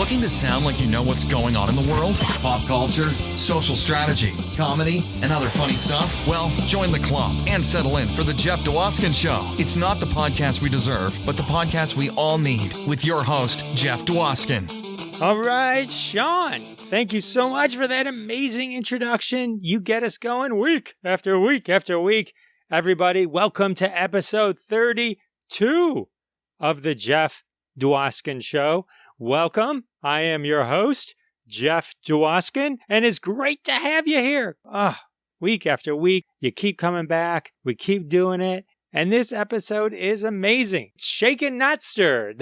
Looking to sound like you know what's going on in the world? Pop culture, social strategy, comedy, and other funny stuff? Well, join the club and settle in for the Jeff Dwoskin Show. It's not the podcast we deserve, but the podcast we all need, with your host, Jeff Dwoskin. All right, Sean, thank you so much for that amazing introduction. You get us going week after week after week. Everybody, welcome to episode 32 of the Jeff Dwoskin Show. Welcome. I am your host, Jeff Dwoskin, and it's great to have you here. Week after week, you keep coming back. We keep doing it. And this episode is amazing. It's shaken, not stirred.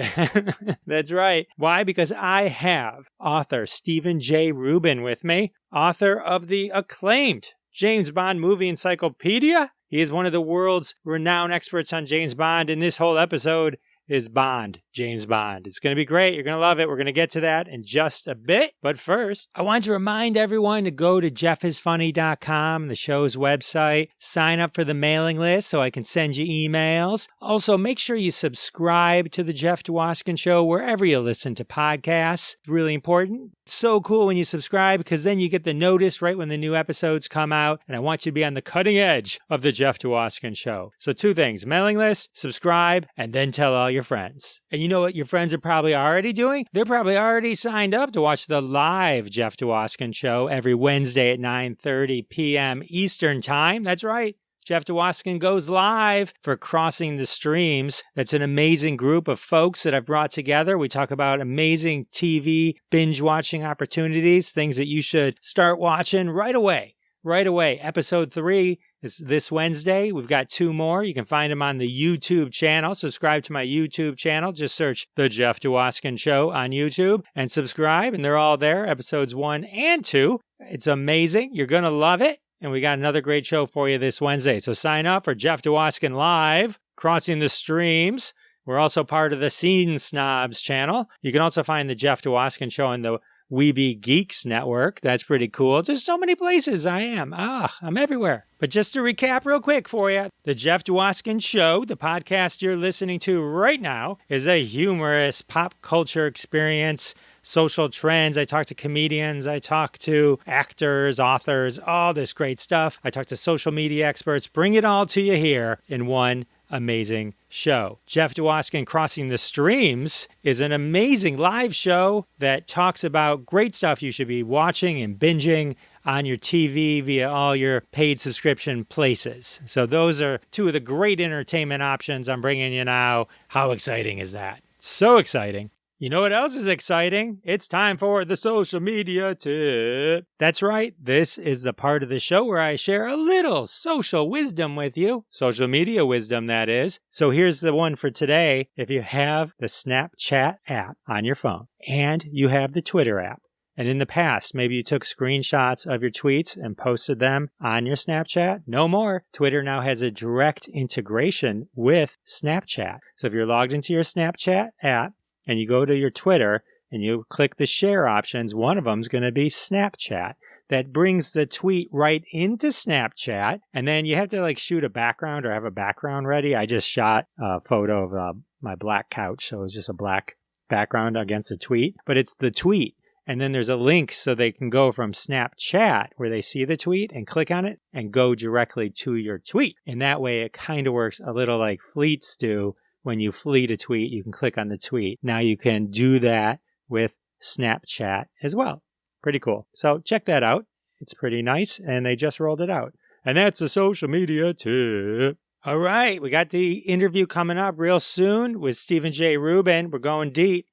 That's right. Why? Because I have author Steven Jay Rubin with me, author of the acclaimed James Bond Movie Encyclopedia. He is one of the world's renowned experts on James Bond, and this whole episode is Bond, James Bond. It's going to be great. You're going to love it. We're going to get to that in just a bit. But first, I want to remind everyone to go to jeffisfunny.com, the show's website. Sign up for the mailing list so I can send you emails. Also, make sure you subscribe to the Jeff Dwoskin Show wherever you listen to podcasts. It's really important. It's so cool when you subscribe because then you get the notice right when the new episodes come out. And I want you to be on the cutting edge of the Jeff Dwoskin Show. So 2 things, mailing list, subscribe, and then tell all your friends. And you know what your friends are probably already doing? They're probably already signed up to watch the live Jeff Dwoskin Show every Wednesday at 9:30 p.m. Eastern Time. That's right. Jeff Dwoskin goes live for Crossing the Streams. That's an amazing group of folks that I've brought together. We talk about amazing TV binge watching opportunities, things that you should start watching right away. Right away. Episode 3 is this Wednesday. We've got 2 more. You can find them on the YouTube channel. Subscribe to my YouTube channel. Just search The Jeff Dwoskin Show on YouTube and subscribe. And they're all there, episodes 1 and 2. It's amazing. You're going to love it. And we got another great show for you this Wednesday. So sign up for Jeff Dwoskin Live, Crossing the Streams. We're also part of the Scene Snobs channel. You can also find the Jeff Dwoskin Show on the Weeby Geeks Network. That's pretty cool. There's so many places I am. I'm everywhere. But just to recap real quick for you, the Jeff Dwoskin Show, the podcast you're listening to right now, is a humorous pop culture experience, social trends. I talk to comedians. I talk to actors, authors, all this great stuff. I talk to social media experts. Bring it all to you here in one amazing show. Jeff Dwoskin Crossing the Streams is an amazing live show that talks about great stuff you should be watching and binging on your TV via all your paid subscription places. So those are 2 of the great entertainment options I'm bringing you now. How exciting is that? So exciting. You know what else is exciting? It's time for the social media tip. That's right. This is the part of the show where I share a little social wisdom with you. Social media wisdom, that is. So here's the one for today. If you have the Snapchat app on your phone and you have the Twitter app, and in the past, maybe you took screenshots of your tweets and posted them on your Snapchat. No more. Twitter now has a direct integration with Snapchat. So if you're logged into your Snapchat app, and you go to your Twitter and you click the share options, one of them is going to be Snapchat. That brings the tweet right into Snapchat. And then you have to shoot a background or have a background ready. I just shot a photo of my black couch. So it's just a black background against the tweet. But it's the tweet. And then there's a link so they can go from Snapchat where they see the tweet and click on it and go directly to your tweet. And that way it kind of works a little like Fleets do. When you fleet a tweet, you can click on the tweet. Now you can do that with Snapchat as well. Pretty cool. So check that out. It's pretty nice, and they just rolled it out. And that's the social media tip. All right, we got the interview coming up real soon with Steven Jay Rubin. We're going deep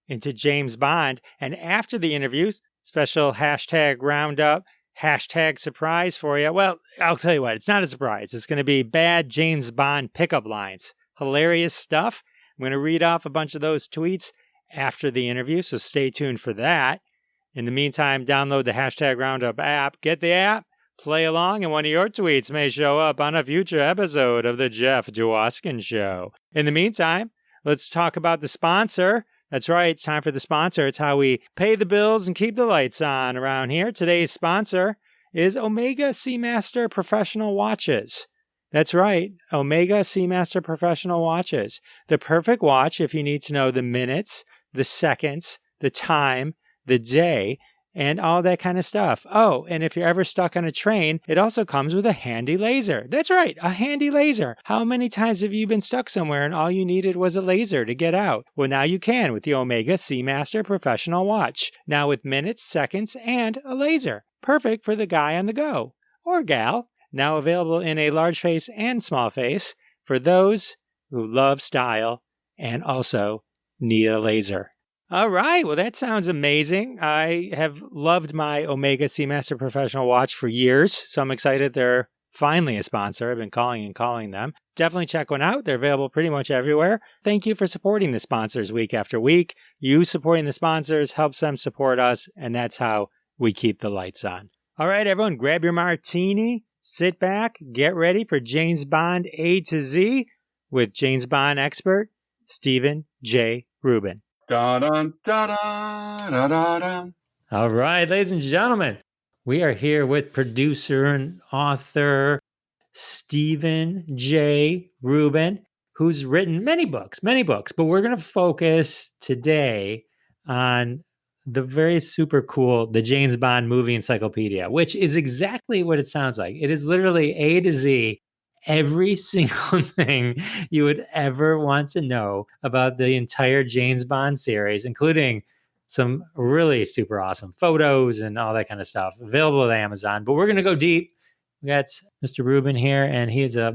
into James Bond. And after the interviews, special hashtag roundup, hashtag surprise for you. Well, I'll tell you what, it's not a surprise. It's going to be bad James Bond pickup lines. Hilarious stuff. I'm going to read off a bunch of those tweets after the interview, so stay tuned for that. In the meantime, download the hashtag Roundup app. Get the app, play along, and one of your tweets may show up on a future episode of the Jeff Dwoskin Show. In the meantime, let's talk about the sponsor. That's right, it's time for the sponsor. It's how we pay the bills and keep the lights on around here. Today's sponsor is Omega Seamaster Professional Watches. That's right, Omega Seamaster Professional Watches. The perfect watch if you need to know the minutes, the seconds, the time, the day, and all that kind of stuff. Oh, and if you're ever stuck on a train, it also comes with a handy laser. That's right, a handy laser. How many times have you been stuck somewhere and all you needed was a laser to get out? Well, now you can with the Omega Seamaster Professional Watch. Now with minutes, seconds, and a laser. Perfect for the guy on the go. Or gal. Now available in a large face and small face for those who love style and also need a laser. All right. Well, that sounds amazing. I have loved my Omega Seamaster Professional Watch for years, so I'm excited they're finally a sponsor. I've been calling them. Definitely check one out. They're available pretty much everywhere. Thank you for supporting the sponsors week after week. You supporting the sponsors helps them support us, and that's how we keep the lights on. All right, everyone, grab your martini, sit back, get ready for James Bond A to Z with James Bond expert Steven Jay Rubin. Da-dun, da-dun, da-da-dun. All right, ladies and gentlemen, we are here with producer and author Steven Jay Rubin, who's written many books, but we're going to focus today on the very super cool, the James Bond Movie Encyclopedia, which is exactly what it sounds like. It is literally A to Z, every single thing you would ever want to know about the entire James Bond series, including some really super awesome photos and all that kind of stuff available at Amazon. But we're going to go deep. We got Mr. Rubin here, and he's a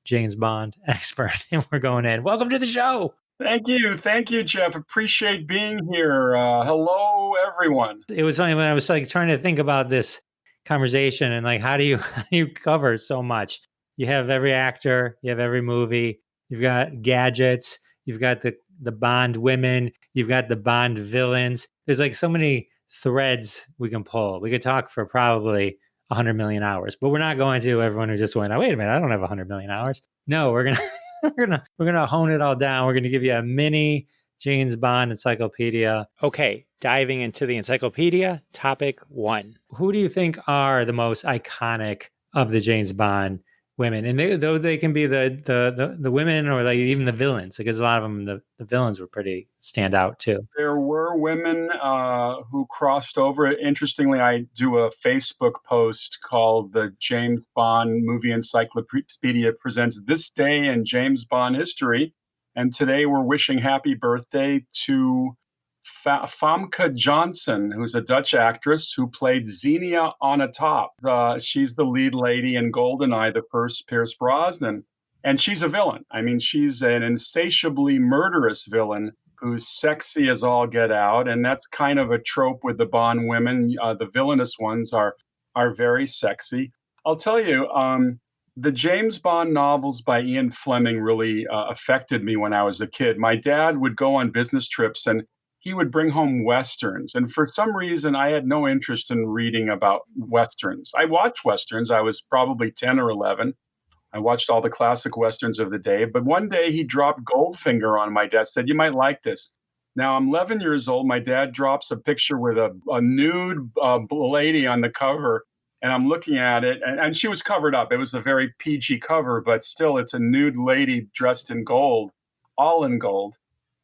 James Bond expert, and we're going in. Welcome to the show. Thank you, Jeff. Appreciate being here. Hello, everyone. It was funny when I was trying to think about this conversation and how do you cover so much? You have every actor, you have every movie, you've got gadgets, you've got the Bond women, you've got the Bond villains. There's so many threads we can pull. We could talk for probably 100 million hours, but we're not going to. Everyone who just went, oh, wait a minute, I don't have 100 million hours. No, we're gonna hone it all down. We're gonna give you a mini James Bond encyclopedia. Okay, diving into the encyclopedia. Topic 1: who do you think are the most iconic of the James Bond women? And though they can be the women or even the villains, because a lot of them the villains were pretty stand out too. There were women who crossed over. Interestingly, I do a Facebook post called the James Bond Movie Encyclopedia presents This Day in James Bond History. And today we're wishing happy birthday to Famke Janssen, who's a Dutch actress who played Xenia Onatopp. She's the lead lady in GoldenEye, the first Pierce Brosnan. And she's a villain. I mean, she's an insatiably murderous villain who's sexy as all get out. And that's kind of a trope with the Bond women. The villainous ones are very sexy. I'll tell you, the James Bond novels by Ian Fleming really affected me when I was a kid. My dad would go on business trips and he would bring home Westerns. And for some reason, I had no interest in reading about Westerns. I watched Westerns. I was probably 10 or 11. I watched all the classic Westerns of the day. But one day he dropped Goldfinger on my desk, said, you might like this. Now I'm 11 years old. My dad drops a picture with a nude lady on the cover. And I'm looking at it, and she was covered up. It was a very PG cover, but still it's a nude lady dressed in gold, all in gold.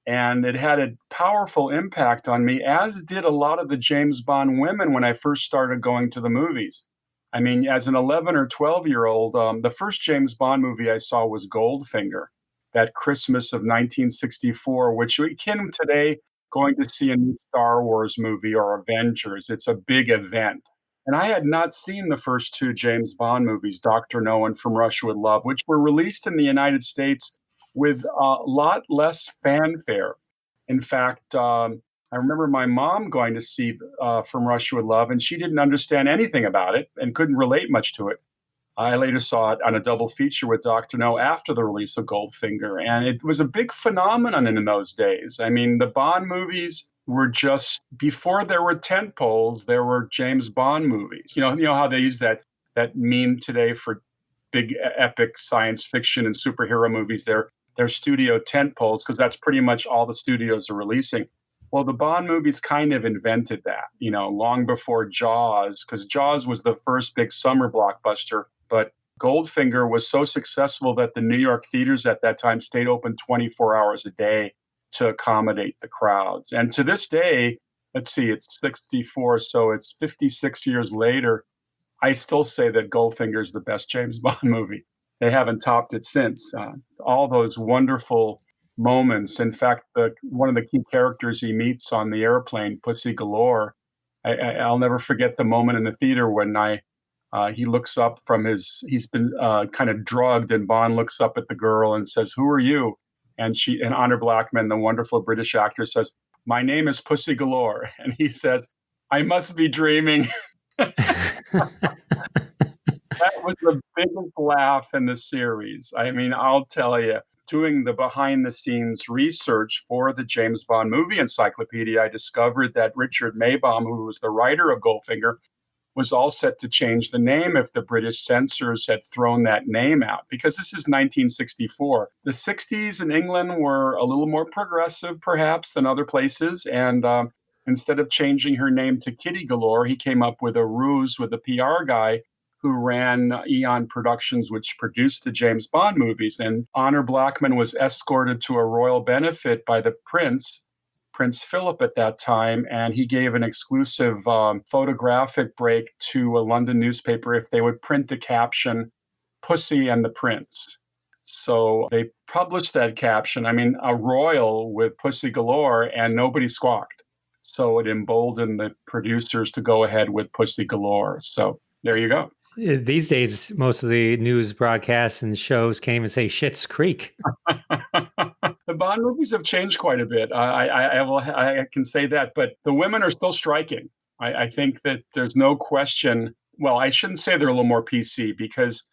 And it had a powerful impact on me, as did a lot of the James Bond women when I first started going to the movies. I mean, as an 11 or 12-year-old, the first James Bond movie I saw was Goldfinger, that Christmas of 1964, which we can today going to see a new Star Wars movie or Avengers. It's a big event. And I had not seen the first two James Bond movies, Dr. No and From Russia with Love, which were released in the United States with a lot less fanfare. In fact, I remember my mom going to see From Russia with Love, and she didn't understand anything about it and couldn't relate much to it. I later saw it on a double feature with Dr. No after the release of Goldfinger, and it was a big phenomenon in those days. I mean, the Bond movies were just, before there were tent poles, there were James Bond movies. You know how they use that meme today for big epic science fiction and superhero movies. They're studio tent poles because that's pretty much all the studios are releasing. Well, the Bond movies kind of invented that, long before Jaws, because Jaws was the first big summer blockbuster. But Goldfinger was so successful that the New York theaters at that time stayed open 24 hours a day to accommodate the crowds. And to this day, let's see, it's 64, so it's 56 years later, I still say that Goldfinger is the best James Bond movie. They haven't topped it since. All those wonderful moments. In fact, one of the key characters he meets on the airplane, Pussy Galore, I'll never forget the moment in the theater when he looks up from he's been kind of drugged, and Bond looks up at the girl and says, "Who are you?" And Honor Blackman, the wonderful British actor, says, "My name is Pussy Galore." And he says, "I must be dreaming." That was the biggest laugh in the series. I mean, I'll tell you, doing the behind-the-scenes research for the James Bond Movie Encyclopedia, I discovered that Richard Maybaum, who was the writer of Goldfinger, was all set to change the name if the British censors had thrown that name out, because this is 1964. The 60s in England were a little more progressive, perhaps, than other places, and instead of changing her name to Kitty Galore, he came up with a ruse with a PR guy who ran Eon Productions, which produced the James Bond movies. And Honor Blackman was escorted to a royal benefit by the Prince Philip at that time, and he gave an exclusive photographic break to a London newspaper if they would print the caption, "Pussy and the Prince." So they published that caption, a royal with Pussy Galore, and nobody squawked. So it emboldened the producers to go ahead with Pussy Galore. So there you go. These days, most of the news broadcasts and shows can't even say Schitt's Creek. The Bond movies have changed quite a bit. I can say that, but the women are still striking. I think that there's no question. Well, I shouldn't say they're a little more PC, because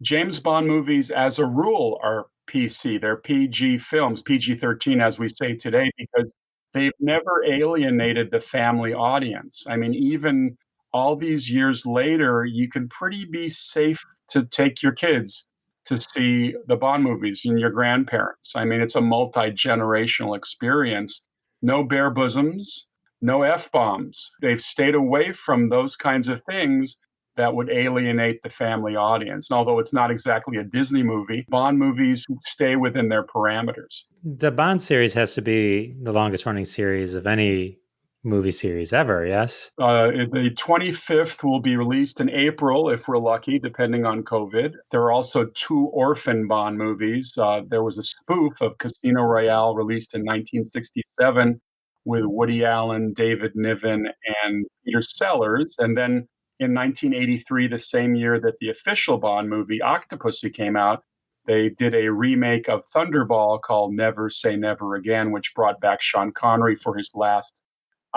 James Bond movies, as a rule, are PC. They're PG films, PG-13, as we say today, because they've never alienated the family audience. I mean, even all these years later, you can pretty be safe to take your kids to see the Bond movies and your grandparents. I mean, it's a multi-generational experience. No bare bosoms, no F-bombs. They've stayed away from those kinds of things that would alienate the family audience. And although it's not exactly a Disney movie, Bond movies stay within their parameters. The Bond series has to be the longest running series of any movie series ever, yes? The 25th will be released in April, if we're lucky, depending on COVID. There are also 2 orphan Bond movies. There was a spoof of Casino Royale released in 1967 with Woody Allen, David Niven, and Peter Sellers. And then in 1983, the same year that the official Bond movie, Octopussy, came out, they did a remake of Thunderball called Never Say Never Again, which brought back Sean Connery for his last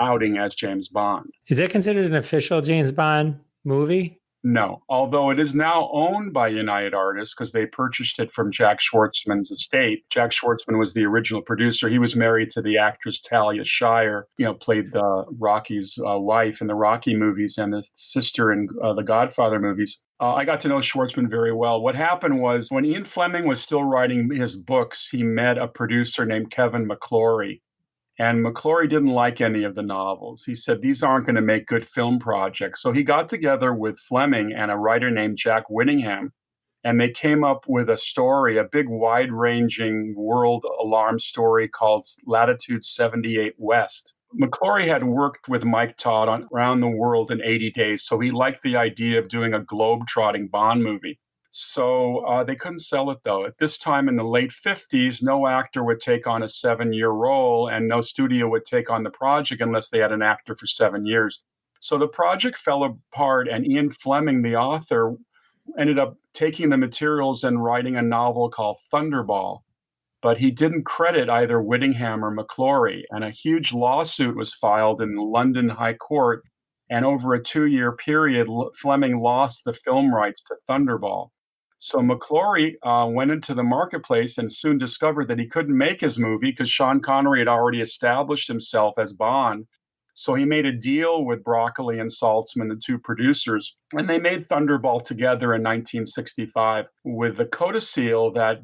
outing as James Bond. Is that considered an official James Bond movie? No, although it is now owned by United Artists because they purchased it from Jack Schwartzman's estate. Jack Schwartzman was the original producer. He was married to the actress Talia Shire, played Rocky's wife in the Rocky movies and the sister in the Godfather movies. I got to know Schwartzman very well. What happened was when Ian Fleming was still writing his books, he met a producer named Kevin McClory. And McClory didn't like any of the novels. He said, these aren't going to make good film projects. So he got together with Fleming and a writer named Jack Whittingham, and they came up with a story, a big wide-ranging world alarm story called Latitude 78 West. McClory had worked with Mike Todd around the world in 80 days, so he liked the idea of doing a globe-trotting Bond movie. So they couldn't sell it, though. At this time in the late 50s, no actor would take on a 7-year role, and no studio would take on the project unless they had an actor for 7 years. So the project fell apart, and Ian Fleming, the author, ended up taking the materials and writing a novel called Thunderball. But he didn't credit either Whittingham or McClory, and a huge lawsuit was filed in the London High Court, and over a 2-year period, Fleming lost the film rights to Thunderball. So McClory went into the marketplace and soon discovered that he couldn't make his movie because Sean Connery had already established himself as Bond. So he made a deal with Broccoli and Saltzman, the 2 producers, and they made Thunderball together in 1965 with the codicil that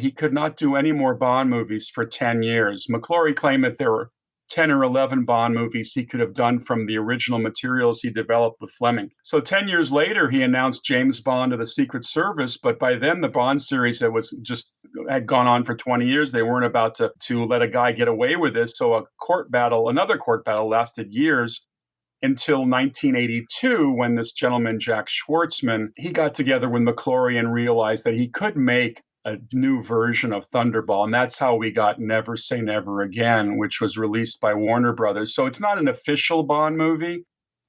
he could not do any more Bond movies for 10 years. McClory claimed that there were 10 or 11 Bond movies he could have done from the original materials he developed with Fleming. So 10 years later, he announced James Bond to the Secret Service, but by then the Bond series was just had gone on for 20 years. They weren't about to let a guy get away with this. So another court battle lasted years until 1982, when this gentleman, Jack Schwartzman, he got together with McClory and realized that he could make a new version of Thunderball. And that's how we got Never Say Never Again, which was released by Warner Brothers. So it's not an official Bond movie,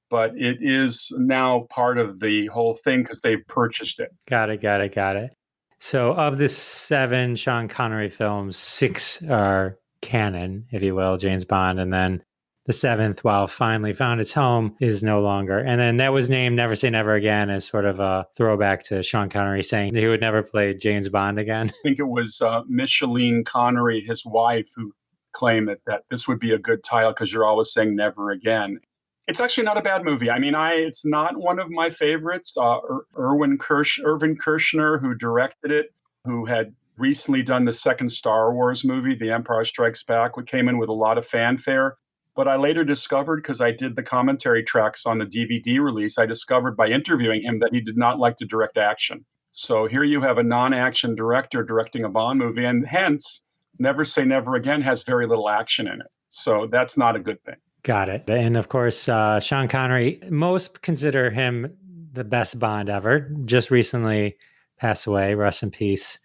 but it is now part of the whole thing because they purchased it. Got it. So of the 7 Sean Connery films, 6 are canon, if you will, James Bond, and then the 7th, while finally found its home, is no longer. And then that was named Never Say Never Again as sort of a throwback to Sean Connery saying he would never play James Bond again. I think it was Micheline Connery, his wife, who claimed that this would be a good title because you're always saying never again. It's actually not a bad movie. I mean, it's not one of my favorites. Irvin Kershner, who directed it, who had recently done the second Star Wars movie, The Empire Strikes Back, which came in with a lot of fanfare. But I later discovered, because I did the commentary tracks on the DVD release, I discovered by interviewing him that he did not like to direct action. So here you have a non-action director directing a Bond movie, and hence, Never Say Never Again has very little action in it. So that's not a good thing. Got it. And of course, Sean Connery, most consider him the best Bond ever. Just recently passed away. Rest in peace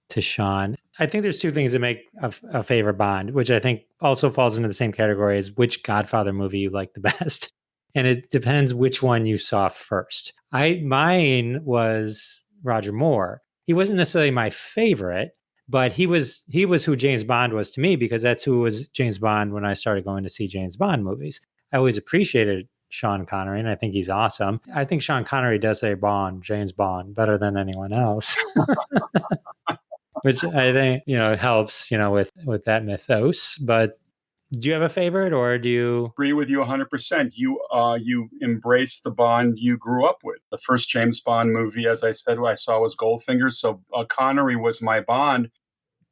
to Sean. I think there's 2 things that make a favorite Bond, which I think also falls into the same category as which Godfather movie you like the best. And it depends which one you saw first. Mine was Roger Moore. He wasn't necessarily my favorite, but he was who James Bond was to me, because that's who was James Bond when I started going to see James Bond movies. I always appreciated Sean Connery, and I think he's awesome. I think Sean Connery does say James Bond, better than anyone else. Which I think, helps, with that mythos. But do you have a favorite, or do you agree with you 100%? You embrace the Bond you grew up with. The first James Bond movie, as I said, I saw was Goldfinger. So Connery was my Bond.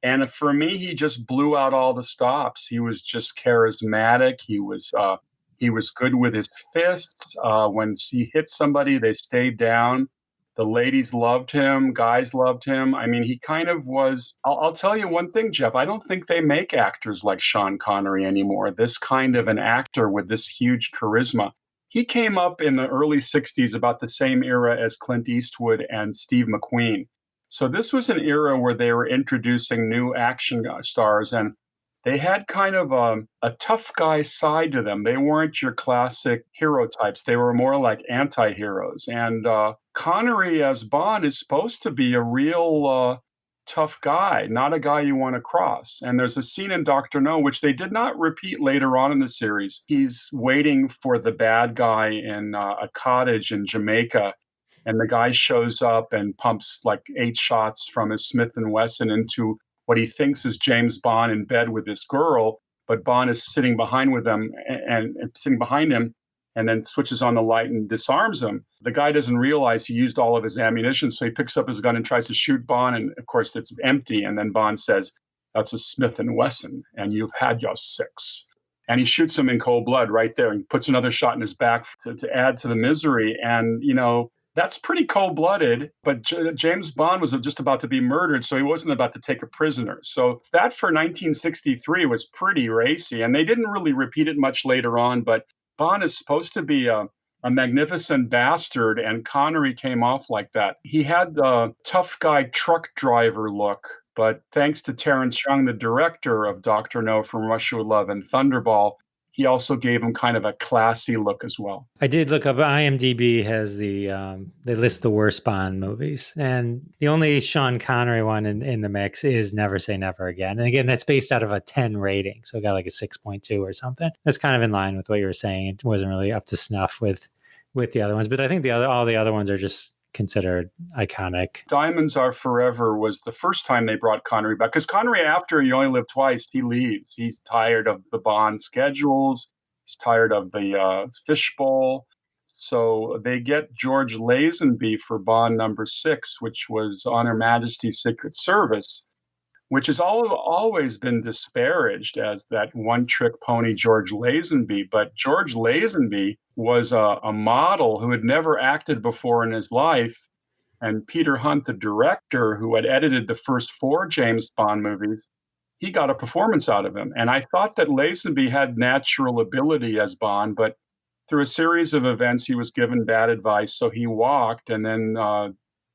And for me, he just blew out all the stops. He was just charismatic. He was good with his fists. When he hit somebody, they stayed down. The ladies loved him. Guys loved him. I mean, he kind of was. I'll tell you one thing, Jeff. I don't think they make actors like Sean Connery anymore. This kind of an actor with this huge charisma. He came up in the early 60s, about the same era as Clint Eastwood and Steve McQueen. So this was an era where they were introducing new action stars, and they had kind of a tough guy side to them. They weren't your classic hero types. They were more like anti-heroes. And Connery as Bond is supposed to be a real tough guy, not a guy you want to cross. And there's a scene in Dr. No, which they did not repeat later on in the series. He's waiting for the bad guy in a cottage in Jamaica. And the guy shows up and pumps like 8 shots from his Smith & Wesson into what he thinks is James Bond in bed with this girl, but Bond is sitting behind with them and sitting behind him, and then switches on the light and disarms him. The guy doesn't realize he used all of his ammunition, so he picks up his gun and tries to shoot Bond, and of course it's empty. And then Bond says, "That's a Smith & Wesson, and you've had your 6." And he shoots him in cold blood right there, and puts another shot in his back to add to the misery. And that's pretty cold-blooded, but James Bond was just about to be murdered, so he wasn't about to take a prisoner. So that for 1963 was pretty racy, and they didn't really repeat it much later on, but Bond is supposed to be a magnificent bastard, and Connery came off like that. He had the tough guy truck driver look, but thanks to Terrence Young, the director of Dr. No, From Russia with Love, and Thunderball, he also gave him kind of a classy look as well. I did look up. IMDb has they list the worst Bond movies, and the only Sean Connery one in the mix is Never Say Never Again. And again, that's based out of a 10 rating, so it got like a 6.2 or something. That's kind of in line with what you were saying. It wasn't really up to snuff with the other ones, but I think all the other ones are just considered iconic. Diamonds Are Forever was the first time they brought Connery back, because Connery, after You Only Live Twice, he leaves. He's tired of the Bond schedules. He's tired of the fishbowl. So they get George Lazenby for Bond number 6, which was On Her Majesty's Secret Service, which has always been disparaged as that one-trick pony George Lazenby. But George Lazenby was a model who had never acted before in his life, And Peter Hunt, the director who had edited the first 4 James Bond movies, he got a performance out of him. And I thought that Lazenby had natural ability as Bond, but through a series of events, he was given bad advice, so he walked. And then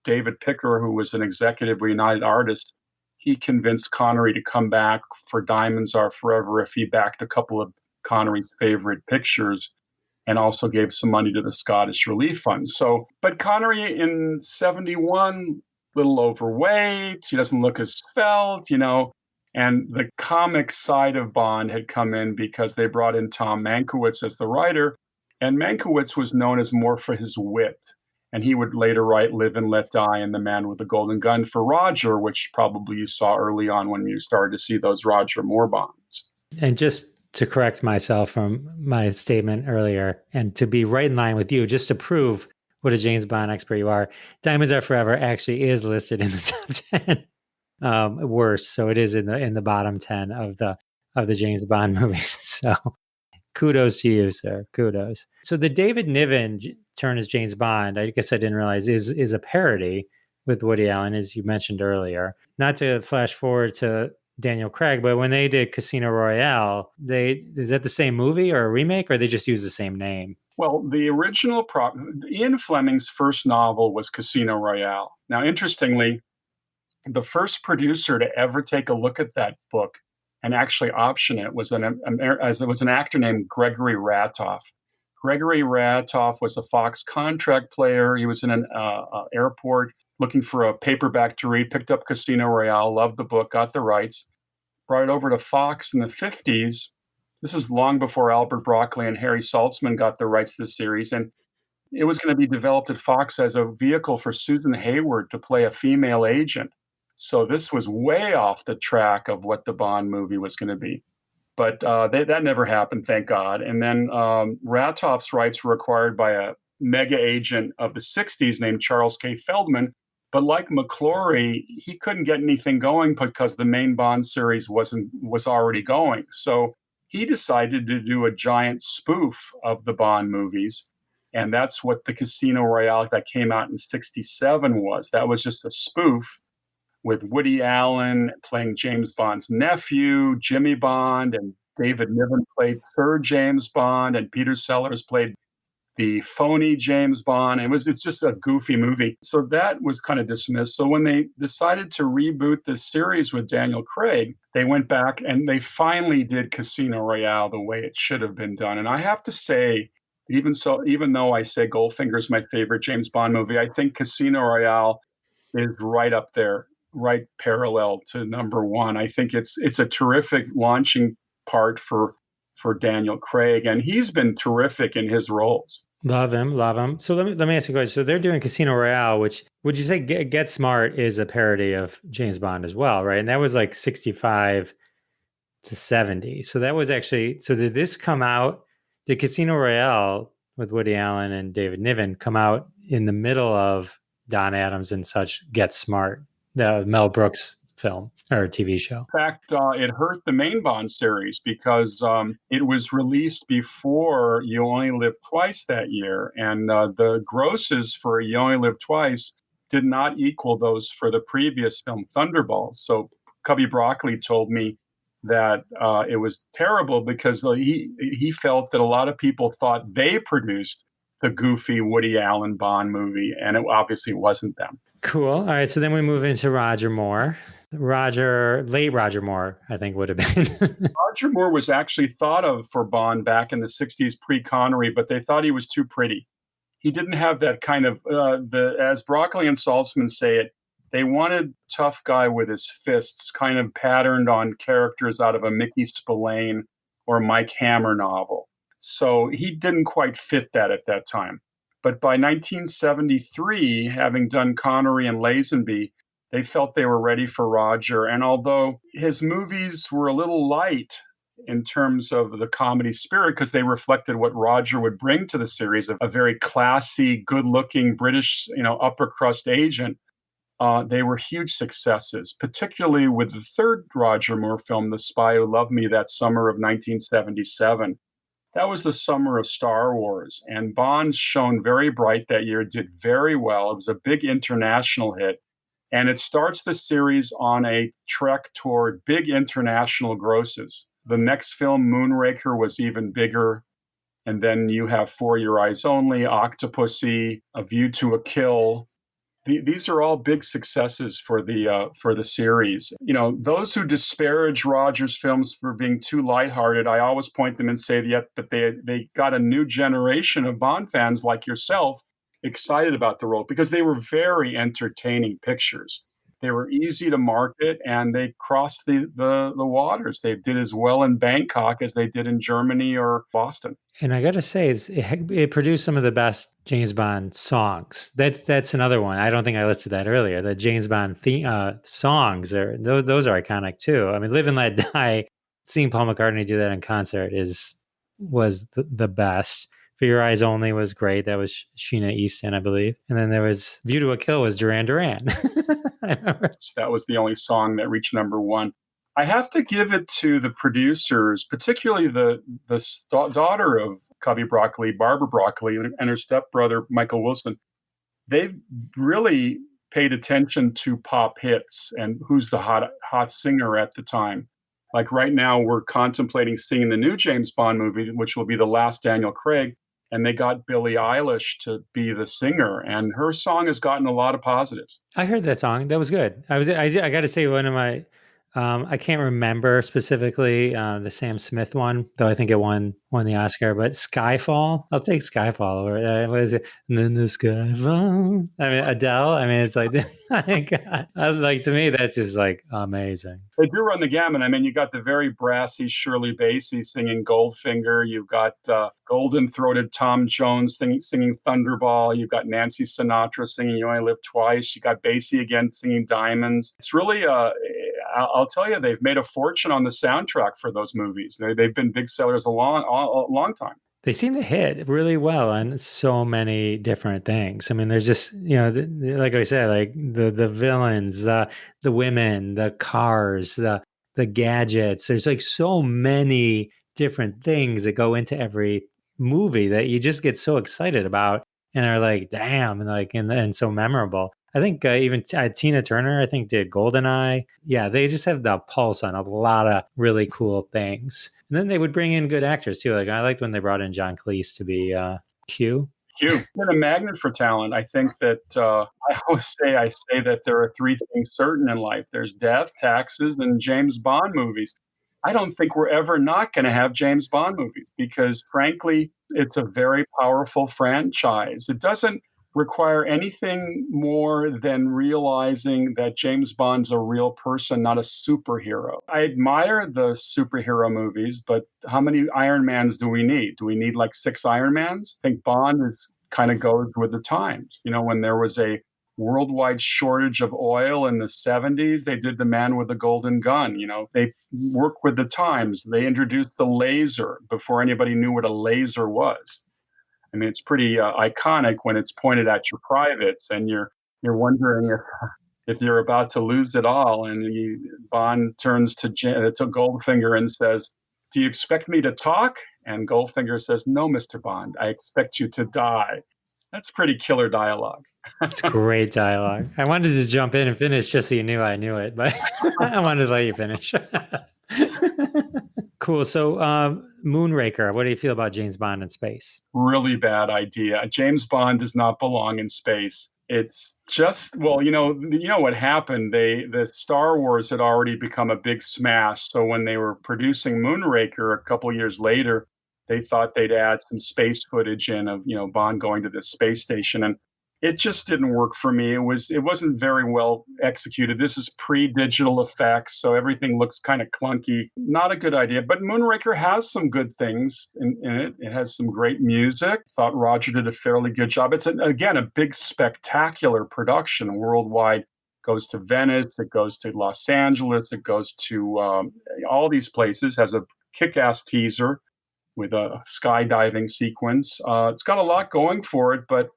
David Picker, who was an executive with United Artists, he convinced Connery to come back for Diamonds Are Forever if he backed a couple of Connery's favorite pictures, and also gave some money to the Scottish Relief Fund. So, but Connery in 71, little overweight, he doesn't look as svelte, and the comic side of Bond had come in because they brought in Tom Mankiewicz as the writer, and Mankiewicz was known as more for his wit. And he would later write Live and Let Die and The Man with the Golden Gun for Roger, which probably you saw early on when you started to see those Roger Moore Bonds. And just to correct myself from my statement earlier, and to be right in line with you, just to prove what a James Bond expert you are, Diamonds Are Forever actually is listed in the top 10 worst. So it is in the bottom 10 of the James Bond movies. So kudos to you, sir. Kudos. So the David Niven turn as James Bond, I guess I didn't realize, is a parody with Woody Allen, as you mentioned earlier. Not to flash forward to Daniel Craig, but when they did Casino Royale, is that the same movie or a remake, or they just use the same name? Well, the original Ian Fleming's first novel was Casino Royale. Now, interestingly, the first producer to ever take a look at that book and actually option it was an actor named Gregory Ratoff. Gregory Ratoff was a Fox contract player. He was in an airport looking for a paperback to read, picked up Casino Royale, loved the book, got the rights, brought it over to Fox in the 50s. This is long before Albert Broccoli and Harry Saltzman got the rights to the series. And it was going to be developed at Fox as a vehicle for Susan Hayward to play a female agent. So this was way off the track of what the Bond movie was going to be. But that never happened, thank God. And then Ratoff's rights were acquired by a mega agent of the 60s named Charles K. Feldman. But like McClory, he couldn't get anything going because the main Bond series was already going. So he decided to do a giant spoof of the Bond movies. And that's what the Casino Royale that came out in 67 was. That was just a spoof with Woody Allen playing James Bond's nephew, Jimmy Bond, and David Niven played Sir James Bond, and Peter Sellers played the phony James Bond. It's just a goofy movie. So that was kind of dismissed. So when they decided to reboot the series with Daniel Craig, they went back and they finally did Casino Royale the way it should have been done. And I have to say, even though I say Goldfinger is my favorite James Bond movie, I think Casino Royale is right up there, right parallel to number one. I think it's a terrific launching part for Daniel Craig, and he's been terrific in his roles. Love him. So let me ask you a question. So they're doing Casino Royale, which would you say Get Smart is a parody of James Bond as well, right? And that was like 65 to 70. So that was actually, so did this come out, did Casino Royale with Woody Allen and David Niven come out in the middle of Don Adams and such Get Smart, the Mel Brooks film or TV show? In fact, it hurt the main Bond series because it was released before You Only Live Twice that year. And the grosses for You Only Live Twice did not equal those for the previous film, Thunderball. So Cubby Broccoli told me that it was terrible because he felt that a lot of people thought they produced the goofy Woody Allen Bond movie, and it obviously wasn't them. Cool. All right. So then we move into Roger Moore. Late Roger Moore, I think would have been. Roger Moore was actually thought of for Bond back in the 60s pre-Connery, but they thought he was too pretty. He didn't have that kind of, as Broccoli and Saltzman say it, they wanted tough guy with his fists, kind of patterned on characters out of a Mickey Spillane or Mike Hammer novel. So he didn't quite fit that at that time. But by 1973, having done Connery and Lazenby, they felt they were ready for Roger. And although his movies were a little light in terms of the comedy spirit, because they reflected what Roger would bring to the series, a very classy, good-looking British, upper crust agent, they were huge successes, particularly with the third Roger Moore film, The Spy Who Loved Me, that summer of 1977. That was the summer of Star Wars, and Bond shone very bright that year, did very well. It was a big international hit, and it starts the series on a trek toward big international grosses. The next film, Moonraker, was even bigger. And then you have For Your Eyes Only, Octopussy, A View to a Kill. These are all big successes for the series. You know, those who disparage Rogers films for being too lighthearted, I always point them and say that they got a new generation of Bond fans like yourself excited about the role because they were very entertaining pictures. They were easy to market, and they crossed the waters. They did as well in Bangkok as they did in Germany or Boston. And I got to say, it produced some of the best James Bond songs. That's another one. I don't think I listed that earlier. The James Bond songs those are iconic too. I mean, Live and Let Die. Seeing Paul McCartney do that in concert was the best. For Your Eyes Only was great. That was Sheena Easton, I believe. And then there was View to a Kill was Duran Duran. I remember. That was the only song that reached number one. I have to give it to the producers, particularly the daughter of Cubby Broccoli, Barbara Broccoli, and her stepbrother, Michael Wilson. They've really paid attention to pop hits and who's the hot singer at the time. Like right now, we're contemplating seeing the new James Bond movie, which will be the last Daniel Craig. And they got Billie Eilish to be the singer, and her song has gotten a lot of positives. I heard that song. That was good. I got to say, one of my, I can't remember specifically the Sam Smith one, though I think it won the Oscar. But Skyfall, I'll take Skyfall over. What is it? And then the Skyfall. I mean, Adele. I mean, it's like, like to me, that's just like amazing. They do run the gamut. I mean, you got the very brassy Shirley Bassey singing Goldfinger. You've got golden-throated Tom Jones singing Thunderball. You've got Nancy Sinatra singing You Only Live Twice. You got Bassey again singing Diamonds. It's really, I'll tell you, they've made a fortune on the soundtrack for those movies. They've been big sellers a long time. They seem to hit really well on so many different things. I mean, there's just, like I said, like the villains, the women, the cars, the gadgets. There's like so many different things that go into every movie that you just get so excited about and are like, damn, and like and so memorable. I think even Tina Turner, I think, did Goldeneye. Yeah, they just have the pulse on a lot of really cool things. And then they would bring in good actors too. Like I liked when they brought in John Cleese to be Q. Q. Been a magnet for talent. I think that I always say that there are three things certain in life. There's death, taxes, and James Bond movies. I don't think we're ever not going to have James Bond movies because, frankly, it's a very powerful franchise. It doesn't require anything more than realizing that James Bond's a real person, not a superhero. I admire the superhero movies, but how many Iron Mans do we need? Do we need like 6 Iron Mans? I think Bond kind of goes with the times. You know, when there was a worldwide shortage of oil in the 70s, they did The Man with the Golden Gun. You know, they work with the times. They introduced the laser before anybody knew what a laser was. I mean, it's pretty iconic when it's pointed at your privates, and you're wondering if you're about to lose it all. And Bond turns to Goldfinger and says, "Do you expect me to talk?" And Goldfinger says, "No, Mr. Bond, I expect you to die." That's pretty killer dialogue. It's great dialogue. I wanted to jump in and finish just so you knew I knew it, but I wanted to let you finish. Cool. So, Moonraker, what do you feel about James Bond in space? Really bad idea. James Bond does not belong in space. It's just, well, you know what happened. The Star Wars had already become a big smash. So when they were producing Moonraker a couple years later, they thought they'd add some space footage in of, Bond going to the space station. And it just didn't work for me. It wasn't very well executed. This is pre-digital effects, so everything looks kind of clunky. Not a good idea. But Moonraker has some good things in it. It has some great music. Thought Roger did a fairly good job. It's, again, a big, spectacular production worldwide. Goes to Venice. It goes to Los Angeles. It goes to all these places. Has a kick-ass teaser with a skydiving sequence. It's got a lot going for it, but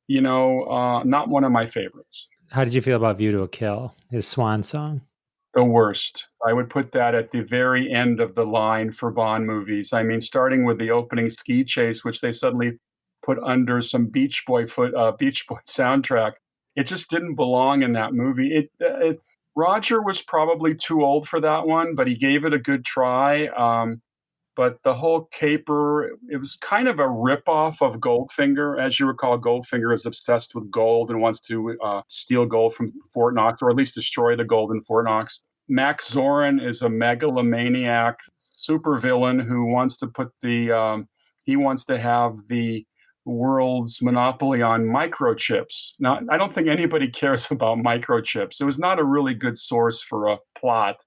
not one of my favorites. How did you feel about View to a Kill, his swan song? The worst. I would put that at the very end of the line for Bond movies. I mean, starting with the opening ski chase, which they suddenly put under some Beach Boy soundtrack. It just didn't belong in that movie. Roger was probably too old for that one, but he gave it a good try. But the whole caper, it was kind of a ripoff of Goldfinger. As you recall, Goldfinger is obsessed with gold and wants to steal gold from Fort Knox, or at least destroy the gold in Fort Knox. Max Zorin is a megalomaniac supervillain who wants to he wants to have the world's monopoly on microchips. Now, I don't think anybody cares about microchips. It was not a really good source for a plot.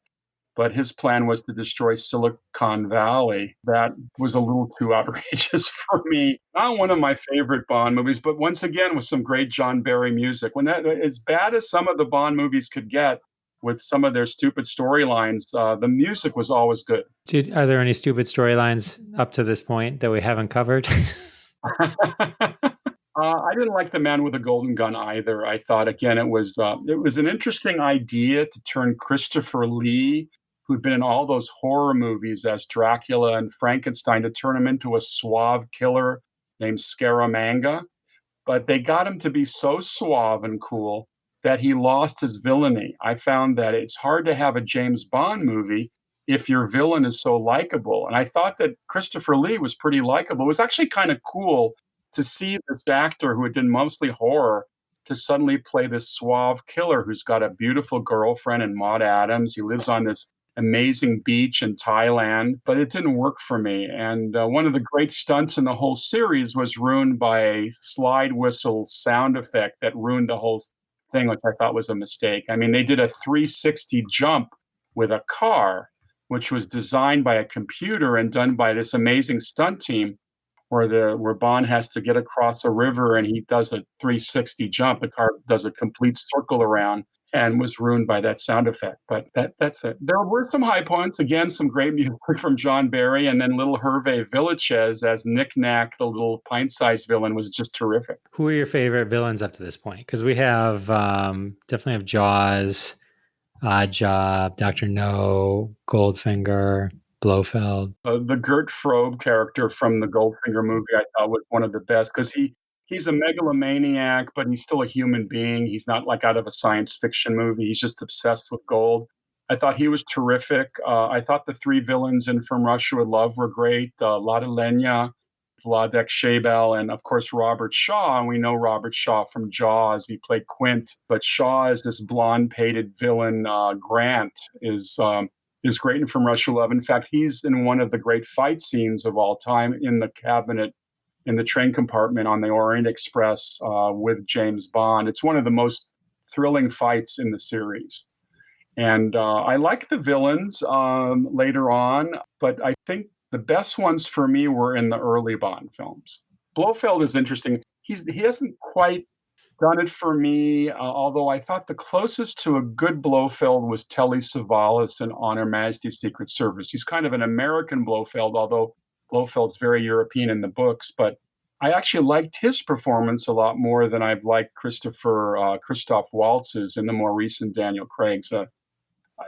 But his plan was to destroy Silicon Valley. That was a little too outrageous for me. Not one of my favorite Bond movies, but once again, with some great John Barry music. As bad as some of the Bond movies could get with some of their stupid storylines, the music was always good. Are there any stupid storylines up to this point that we haven't covered? I didn't like The Man with the Golden Gun either. I thought, again, it was an interesting idea to turn Christopher Lee, who'd been in all those horror movies as Dracula and Frankenstein, to turn him into a suave killer named Scaramanga. But they got him to be so suave and cool that he lost his villainy. I found that it's hard to have a James Bond movie if your villain is so likable. And I thought that Christopher Lee was pretty likable. It was actually kind of cool to see this actor who had done mostly horror to suddenly play this suave killer who's got a beautiful girlfriend in Maud Adams. He lives on this amazing beach in Thailand, but it didn't work for me. And one of the great stunts in the whole series was ruined by a slide whistle sound effect that ruined the whole thing, which I thought was a mistake. I mean, they did a 360 jump with a car, which was designed by a computer and done by this amazing stunt team, where Bond has to get across a river and he does a 360 jump. The car does a complete circle around, and was ruined by that sound effect. But that's it. There were some high points. Again, some great music from John Barry, and then little Hervé Villachez as Knick Knack, the little pint-sized villain, was just terrific. Who are your favorite villains up to this point? Because we have definitely have Jaws, Oddjob, Dr. No, Goldfinger, Blofeld. The Gert Frobe character from the Goldfinger movie I thought was one of the best, because he's a megalomaniac, but he's still a human being. He's not like out of a science fiction movie. He's just obsessed with gold. I thought he was terrific. I thought the three villains in From Russia with Love were great. Lada Lenya, Vladek Sheybal, and of course Robert Shaw. And we know Robert Shaw from Jaws. He played Quint. But Shaw is this blonde-pated villain. Grant is great in From Russia with Love. In fact, he's in one of the great fight scenes of all time in the cabinet in the train compartment on the Orient Express with James Bond. It's one of the most thrilling fights in the series. And I like the villains later on, but I think the best ones for me were in the early Bond films. Blofeld is interesting. He hasn't quite done it for me, although I thought the closest to a good Blofeld was Telly Savalas in On Her Majesty's Secret Service. He's kind of an American Blofeld, although Blofeld's very European in the books, but I actually liked his performance a lot more than I've liked Christoph Waltz's in the more recent Daniel Craig's.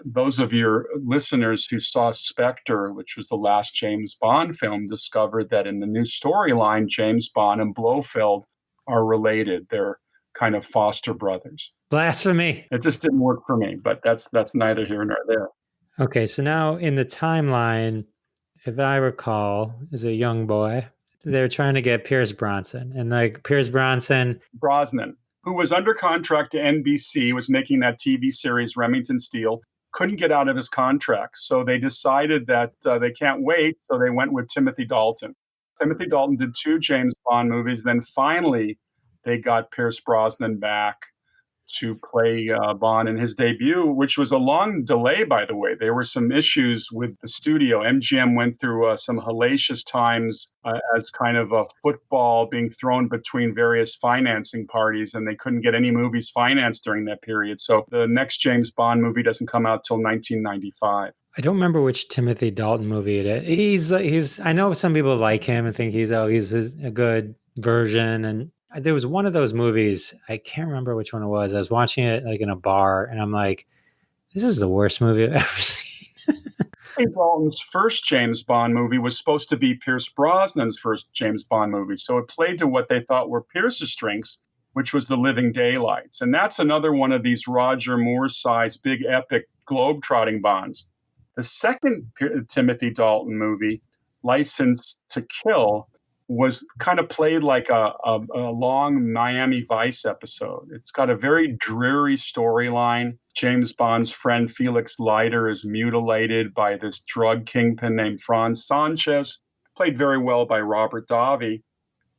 Those of your listeners who saw Spectre, which was the last James Bond film, discovered that in the new storyline, James Bond and Blofeld are related. They're kind of foster brothers. Blasphemy. It just didn't work for me, but that's neither here nor there. Okay, so now in the timeline, if I recall, as a young boy, they're trying to get Pierce Brosnan. And like Brosnan, who was under contract to NBC, was making that TV series Remington Steele, couldn't get out of his contract. So they decided that they can't wait. So they went with Timothy Dalton. Timothy Dalton did 2 James Bond movies. Then finally, they got Pierce Brosnan back to play Bond in his debut, which was a long delay, by the way. There were some issues with the studio. MGM went through some hellacious times as kind of a football being thrown between various financing parties, and they couldn't get any movies financed during that period. So the next James Bond movie doesn't come out till 1995. I don't remember which Timothy Dalton movie it is. He's. I know some people like him and think he's a good version. And there was one of those movies. I can't remember which one it was. I was watching it like in a bar, and I'm like, This is the worst movie I've ever seen. Timothy Dalton's first James Bond movie was supposed to be Pierce Brosnan's first James Bond movie. So it played to what they thought were Pierce's strengths, which was the living daylights. And that's another one of these Roger Moore-sized big epic globe-trotting Bonds. The second Timothy Dalton movie, License to Kill, was kind of played like a long Miami Vice episode. It's got a very dreary storyline. James Bond's friend Felix Leiter is mutilated by this drug kingpin named Franz Sanchez, played very well by Robert Davi.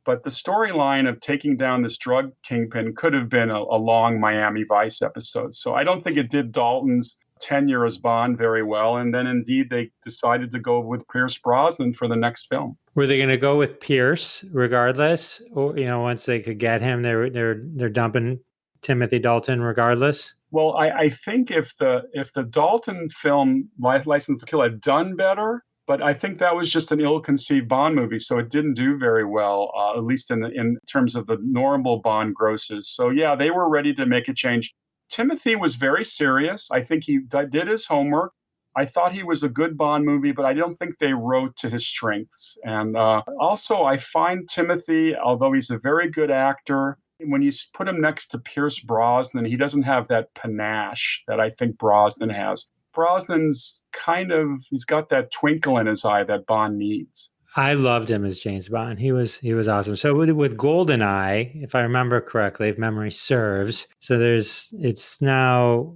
But the storyline of taking down this drug kingpin could have been a long Miami Vice episode. So I don't think it did Dalton's tenure as Bond very well. And then indeed they decided to go with Pierce Brosnan for the next film. Were they going to go with Pierce regardless? Or, once they could get him, they're dumping Timothy Dalton regardless? Well, I think if the Dalton film License to Kill had done better, but I think that was just an ill-conceived Bond movie, so it didn't do very well, at least in terms of the normal Bond grosses. So yeah, they were ready to make a change. Timothy was very serious. I think he did his homework. I thought he was a good Bond movie, but I don't think they wrote to his strengths. And also, I find Timothy, although he's a very good actor, when you put him next to Pierce Brosnan, he doesn't have that panache that I think Brosnan has. Brosnan's he's got that twinkle in his eye that Bond needs. I loved him as James Bond. He was awesome. So with GoldenEye, if I remember correctly, if memory serves, so it's now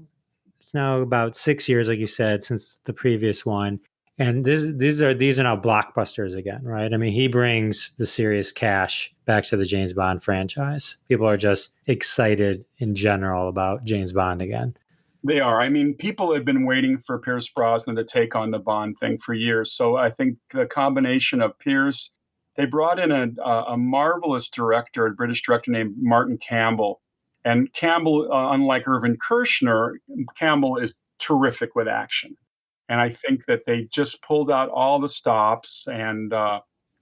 about 6 years, like you said, since the previous one. And these are now blockbusters again, right? I mean, he brings the serious cash back to the James Bond franchise. People are just excited in general about James Bond again. They are. I mean, people have been waiting for Pierce Brosnan to take on the Bond thing for years. So I think the combination of Pierce, they brought in a marvelous director, a British director named Martin Campbell. And Campbell, unlike Irvin Kershner, Campbell is terrific with action. And I think that they just pulled out all the stops and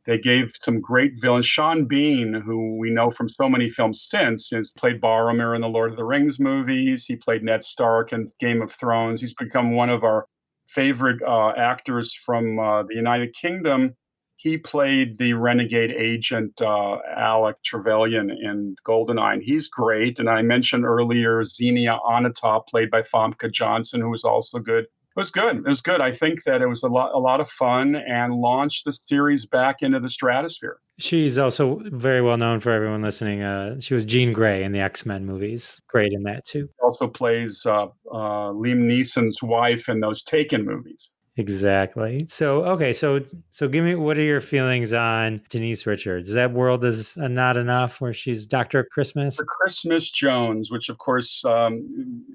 they gave some great villains. Sean Bean, who we know from so many films since, has played Boromir in the Lord of the Rings movies. He played Ned Stark in Game of Thrones. He's become one of our favorite actors from the United Kingdom. He played the renegade agent Alec Trevelyan in GoldenEye. And he's great. And I mentioned earlier Xenia Onatopp, played by Famke Johnson, who was also good. It was good. It was good. I think that it was a lot of fun and launched the series back into the stratosphere. She's also very well known for everyone listening. She was Jean Grey in the X-Men movies. Great in that too. Also plays Liam Neeson's wife in those Taken movies. Exactly. So, okay. So give me, what are your feelings on Denise Richards? That World Is Not Enough, where she's Dr. Christmas? For Christmas Jones, which of course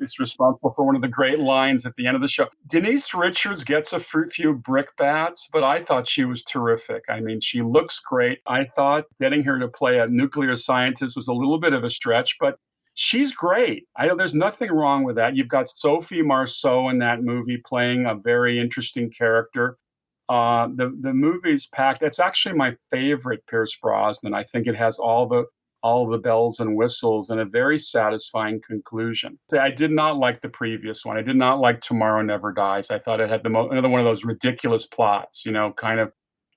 is responsible for one of the great lines at the end of the show. Denise Richards gets a few brickbats, but I thought she was terrific. I mean, she looks great. I thought getting her to play a nuclear scientist was a little bit of a stretch, but she's great. There's nothing wrong with that. You've got Sophie Marceau in that movie playing a very interesting character. The movie's packed. It's actually my favorite Pierce Brosnan. I think it has all the bells and whistles and a very satisfying conclusion. I did not like the previous one. I did not like Tomorrow Never Dies. I thought it had another one of those ridiculous plots,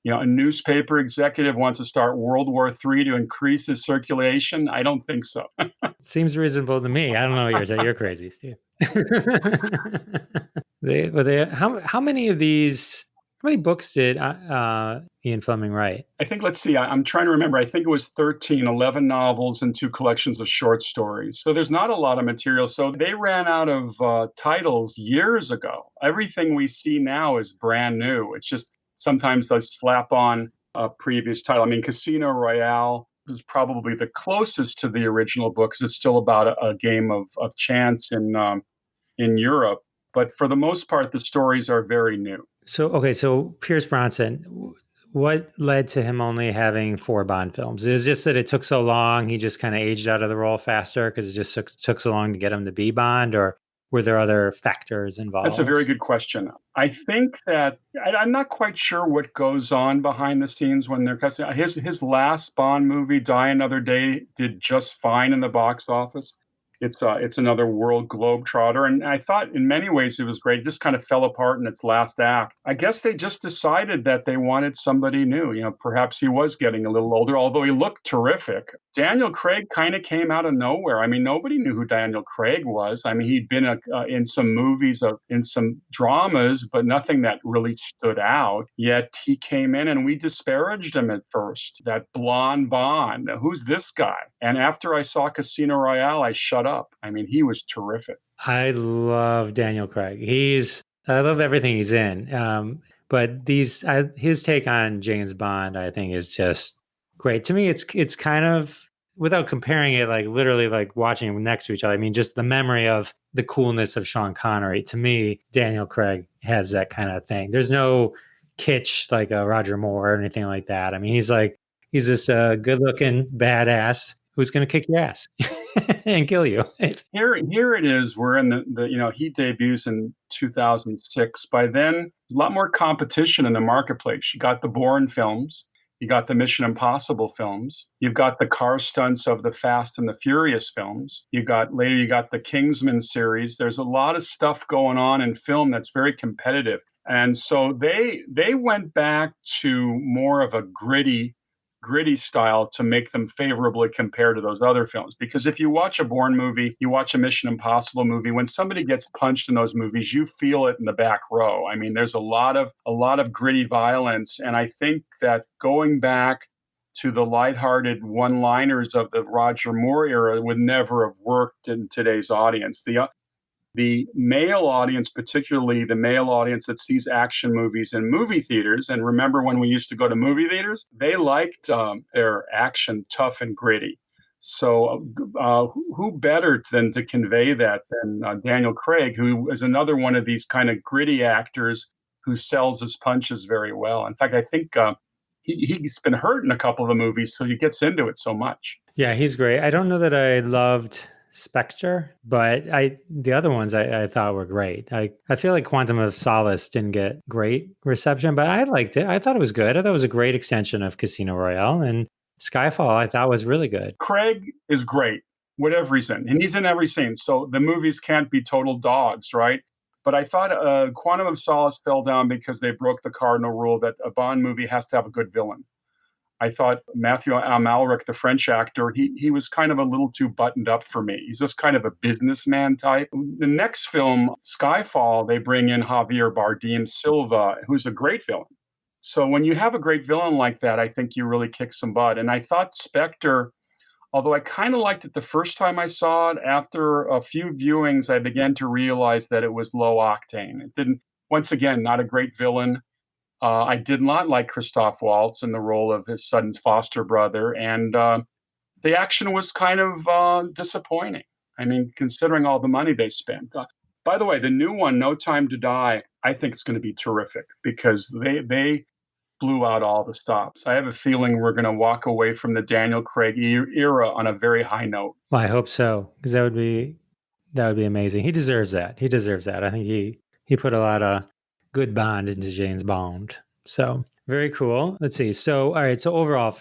a newspaper executive wants to start World War III to increase his circulation. I don't think so. Seems reasonable to me. I don't know what you're saying. You're crazy, Steve. How many books did Ian Fleming write? I think, let's see, I'm trying to remember. I think it was 11 novels and 2 collections of short stories. So there's not a lot of material. So they ran out of titles years ago. Everything we see now is brand new. It's just sometimes they slap on a previous title. I mean, Casino Royale is probably the closest to the original book because it's still about a game of chance in Europe. But for the most part, the stories are very new. So Pierce Brosnan, what led to him only having 4 Bond films? Is it just that it took so long, he just kind of aged out of the role faster because it just took so long to get him to be Bond, or were there other factors involved? That's a very good question. I think that I'm not quite sure what goes on behind the scenes when they're casting. His last Bond movie, Die Another Day, did just fine in the box office. It's another world globetrotter. And I thought in many ways it was great. It just kind of fell apart in its last act. I guess they just decided that they wanted somebody new. Perhaps he was getting a little older, although he looked terrific. Daniel Craig kind of came out of nowhere. I mean, nobody knew who Daniel Craig was. I mean, he'd been in some movies, in some dramas, but nothing that really stood out. Yet he came in and we disparaged him at first. That blonde Bond. Who's this guy? And after I saw Casino Royale, I shut up. I mean, he was terrific. I love Daniel Craig. I love everything he's in. But his take on James Bond, I think, is just great. To me, it's kind of, without comparing it, like literally like watching them next to each other. I mean, just the memory of the coolness of Sean Connery. To me, Daniel Craig has that kind of thing. There's no kitsch like a Roger Moore or anything like that. I mean, he's this good-looking badass who's going to kick your ass and kill you. Here it is. We're in the he debuts in 2006. By then, there's a lot more competition in the marketplace. You got the Bourne films. You got the Mission Impossible films. You've got the car stunts of the Fast and the Furious films. You got the Kingsman series. There's a lot of stuff going on in film that's very competitive. And so they went back to more of a gritty style to make them favorably compared to those other films. Because if you watch a Bourne movie, you watch a Mission Impossible movie, when somebody gets punched in those movies, you feel it in the back row. I mean, there's a lot of gritty violence. And I think that going back to the lighthearted one-liners of the Roger Moore era would never have worked in today's audience. The male audience, particularly the male audience that sees action movies in movie theaters, and remember when we used to go to movie theaters, they liked their action tough and gritty. So who better than to convey that than Daniel Craig, who is another one of these kind of gritty actors who sells his punches very well. In fact, I think he's been hurt in a couple of the movies, so he gets into it so much. Yeah, he's great. I don't know that I loved Spectre, but the other ones I thought were great. I feel like Quantum of Solace didn't get great reception, but I liked it. I thought it was good. I thought it was a great extension of Casino Royale, and Skyfall I thought was really good. Craig is great, whatever he's in, and he's in every scene. So the movies can't be total dogs, right? But I thought Quantum of Solace fell down because they broke the cardinal rule that a Bond movie has to have a good villain. I thought Matthew Amalric, the French actor, he was kind of a little too buttoned up for me. He's just kind of a businessman type. The next film, Skyfall, they bring in Javier Bardem Silva, who's a great villain. So when you have a great villain like that, I think you really kick some butt. And I thought Spectre, although I kind of liked it the first time I saw it, after a few viewings, I began to realize that it was low octane. It didn't, once again, not a great villain. I did not like Christoph Waltz in the role of his son's foster brother, and the action was kind of disappointing. I mean, considering all the money they spent. By the way, the new one, No Time to Die, I think it's going to be terrific because they blew out all the stops. I have a feeling we're going to walk away from the Daniel Craig era on a very high note. Well, I hope so, because that would be amazing. He deserves that. I think he put a lot of good Bond into James Bond. So very cool. Let's see. So, all right. So overall,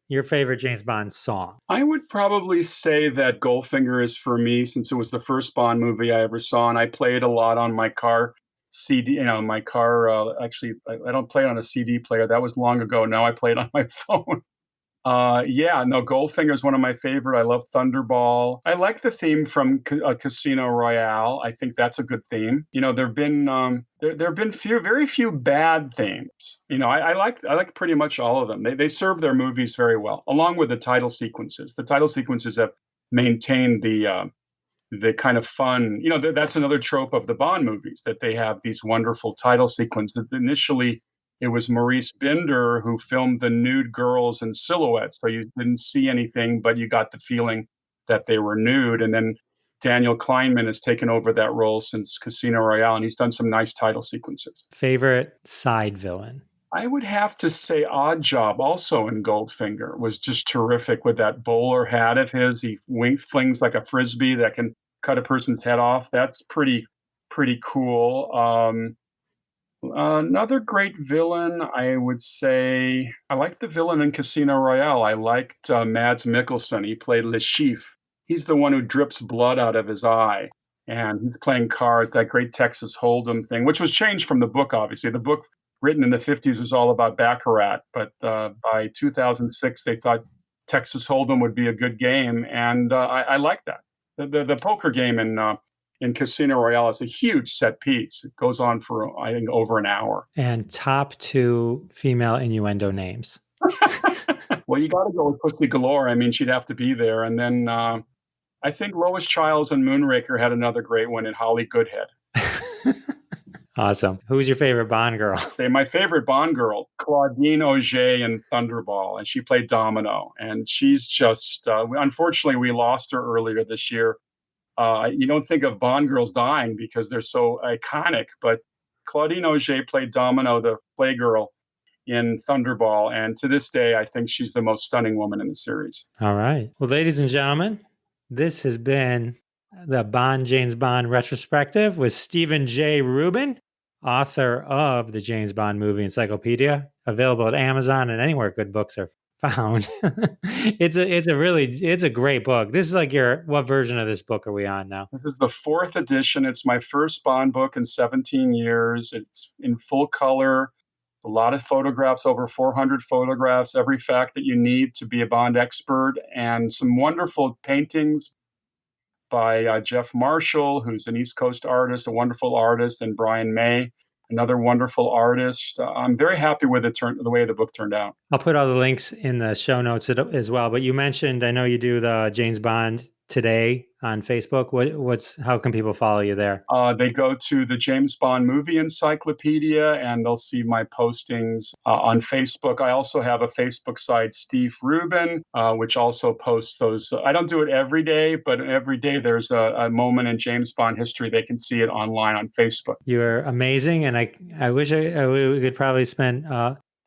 your favorite James Bond song? I would probably say that Goldfinger is for me, since it was the first Bond movie I ever saw, and I play it a lot on my car CD. Actually, I don't play it on a CD player. That was long ago. Now I play it on my phone. Goldfinger is one of my favorite. I love Thunderball. I like the theme from Casino Royale. I think that's a good theme. There've been very few bad themes. I like pretty much all of them. They serve their movies very well, along with the title sequences. The title sequences have maintained the kind of fun. That's another trope of the Bond movies, that they have these wonderful title sequences. Initially, it was Maurice Binder who filmed the nude girls in silhouettes. So you didn't see anything, but you got the feeling that they were nude. And then Daniel Kleinman has taken over that role since Casino Royale, and he's done some nice title sequences. Favorite side villain? I would have to say Odd Job, also in Goldfinger, was just terrific with that bowler hat of his. He flings like a frisbee that can cut a person's head off. That's pretty cool. Another great villain, I would say, I liked the villain in Casino Royale. I liked Mads Mikkelsen. He played Le Chiffre. He's the one who drips blood out of his eye. And he's playing cards, that great Texas Hold'em thing, which was changed from the book, obviously. The book written in the 50s was all about Baccarat. But by 2006, they thought Texas Hold'em would be a good game. And I like that. The poker game in Casino Royale is a huge set piece. It goes on for, I think, over an hour. And top 2 female innuendo names. Well, you got to go with Pussy Galore. I mean, she'd have to be there. And then I think Lois Childs and Moonraker had another great one in Holly Goodhead. Awesome. Who's your favorite Bond girl? My favorite Bond girl, Claudine Auger in Thunderball, and she played Domino. And she's just, unfortunately, we lost her earlier this year. You don't think of Bond girls dying because they're so iconic, but Claudine Auger played Domino, the playgirl, in Thunderball. And to this day, I think she's the most stunning woman in the series. All right. Well, ladies and gentlemen, this has been the James Bond retrospective with Steven Jay Rubin, author of the James Bond Movie Encyclopedia, available at Amazon and anywhere good books are found. It's a great book. This is like what version of this book are we on now? This is the 4th edition. It's my first Bond book in 17 years. It's in full color. A lot of photographs, over 400 photographs, every fact that you need to be a Bond expert, and some wonderful paintings by Jeff Marshall, who's an East Coast artist, a wonderful artist, and Brian May, another wonderful artist. I'm very happy with the way the book turned out. I'll put all the links in the show notes as well. But you mentioned, I know you do the James Bond Today on Facebook. How can people follow you there? They go to the James Bond Movie Encyclopedia, and they'll see my postings on Facebook. I also have a Facebook site, Steve Rubin, which also posts those. I don't do it every day, but every day there's a moment in James Bond history. They can see it online on Facebook. You're amazing, and I wish we could probably spend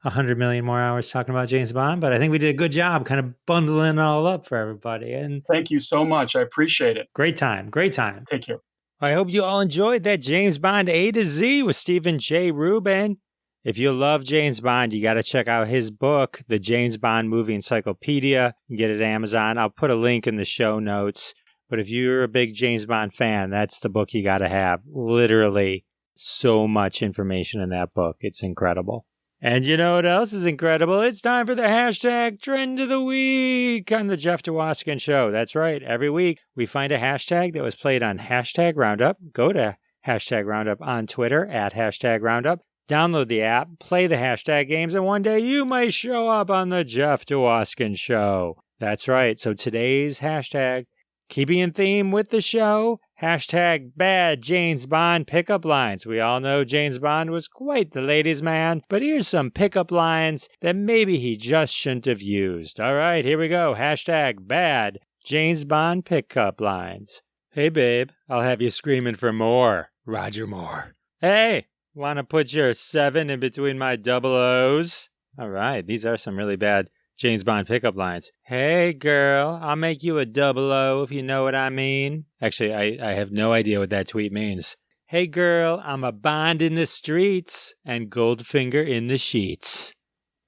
100 million more hours talking about James Bond, but I think we did a good job kind of bundling it all up for everybody. And thank you so much. I appreciate it. Great time. Take care. I hope you all enjoyed that James Bond A to Z with Steven Jay Rubin. If you love James Bond, you got to check out his book, The James Bond Movie Encyclopedia. You can get it at Amazon. I'll put a link in the show notes. But if you're a big James Bond fan, that's the book you got to have. Literally so much information in that book. It's incredible. And you know what else is incredible? It's time for the hashtag Trend of the Week on the Jeff Dwoskin Show. That's right. Every week, we find a hashtag that was played on hashtag Roundup. Go to hashtag Roundup on Twitter at hashtag Roundup. Download the app, play the hashtag games, and one day you may show up on the Jeff Dwoskin Show. That's right. So today's hashtag, keeping in theme with the show, hashtag bad James Bond pickup lines. We all know James Bond was quite the ladies' man, but here's some pickup lines that maybe he just shouldn't have used. All right, here we go. Hashtag bad James Bond pickup lines. Hey, babe, I'll have you screaming for more. Roger Moore. Hey, want to put your 7 in between my double O's? All right, these are some really bad James Bond pickup lines. Hey, girl, I'll make you a 00 if you know what I mean. Actually, I have no idea what that tweet means. Hey, girl, I'm a Bond in the streets and Goldfinger in the sheets.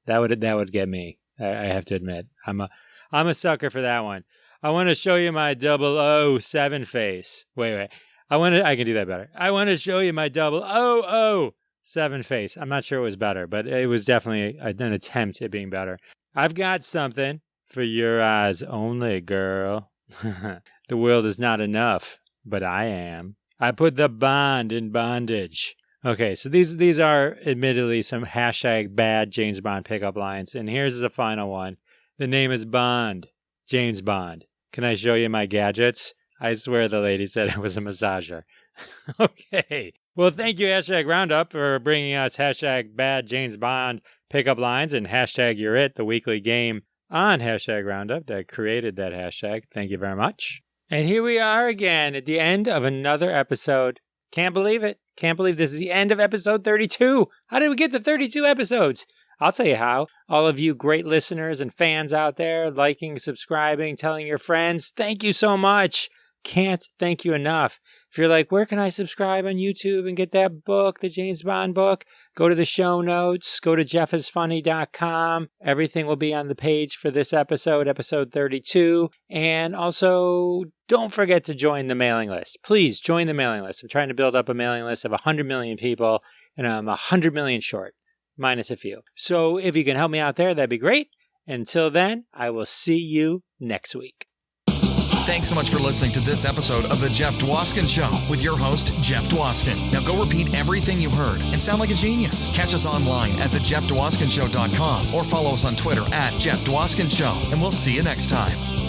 That would get me. I have to admit. I'm a sucker for that one. I want to show you my 007 face. Wait. I can do that better. I want to show you my 007 face. I'm not sure it was better, but it was definitely an attempt at being better. I've got something for your eyes only, girl. The world is not enough, but I am. I put the Bond in bondage. Okay, so these are admittedly some hashtag bad James Bond pickup lines, and here's the final one. The name is Bond. James Bond. Can I show you my gadgets? I swear the lady said it was a massager. Okay. Well, thank you, hashtag Roundup, for bringing us hashtag bad James Bond pickup lines and hashtag You're It, the weekly game on hashtag Roundup that created that hashtag. Thank you very much. And here we are again at the end of another episode. Can't believe it. Can't believe this is the end of episode 32. How did we get to 32 episodes? I'll tell you how. All of you great listeners and fans out there, liking, subscribing, telling your friends, thank you so much. Can't thank you enough. If you're like, where can I subscribe on YouTube and get that book, the James Bond book? Go to the show notes. Go to jeffisfunny.com. Everything will be on the page for this episode, episode 32. And also, don't forget to join the mailing list. Please join the mailing list. I'm trying to build up a mailing list of 100 million people, and I'm 100 million short, minus a few. So if you can help me out there, that'd be great. Until then, I will see you next week. Thanks so much for listening to this episode of The Jeff Dwoskin Show with your host, Jeff Dwoskin. Now go repeat everything you heard and sound like a genius. Catch us online at thejeffdwoskinshow.com or follow us on Twitter at Jeff Dwoskin Show. And we'll see you next time.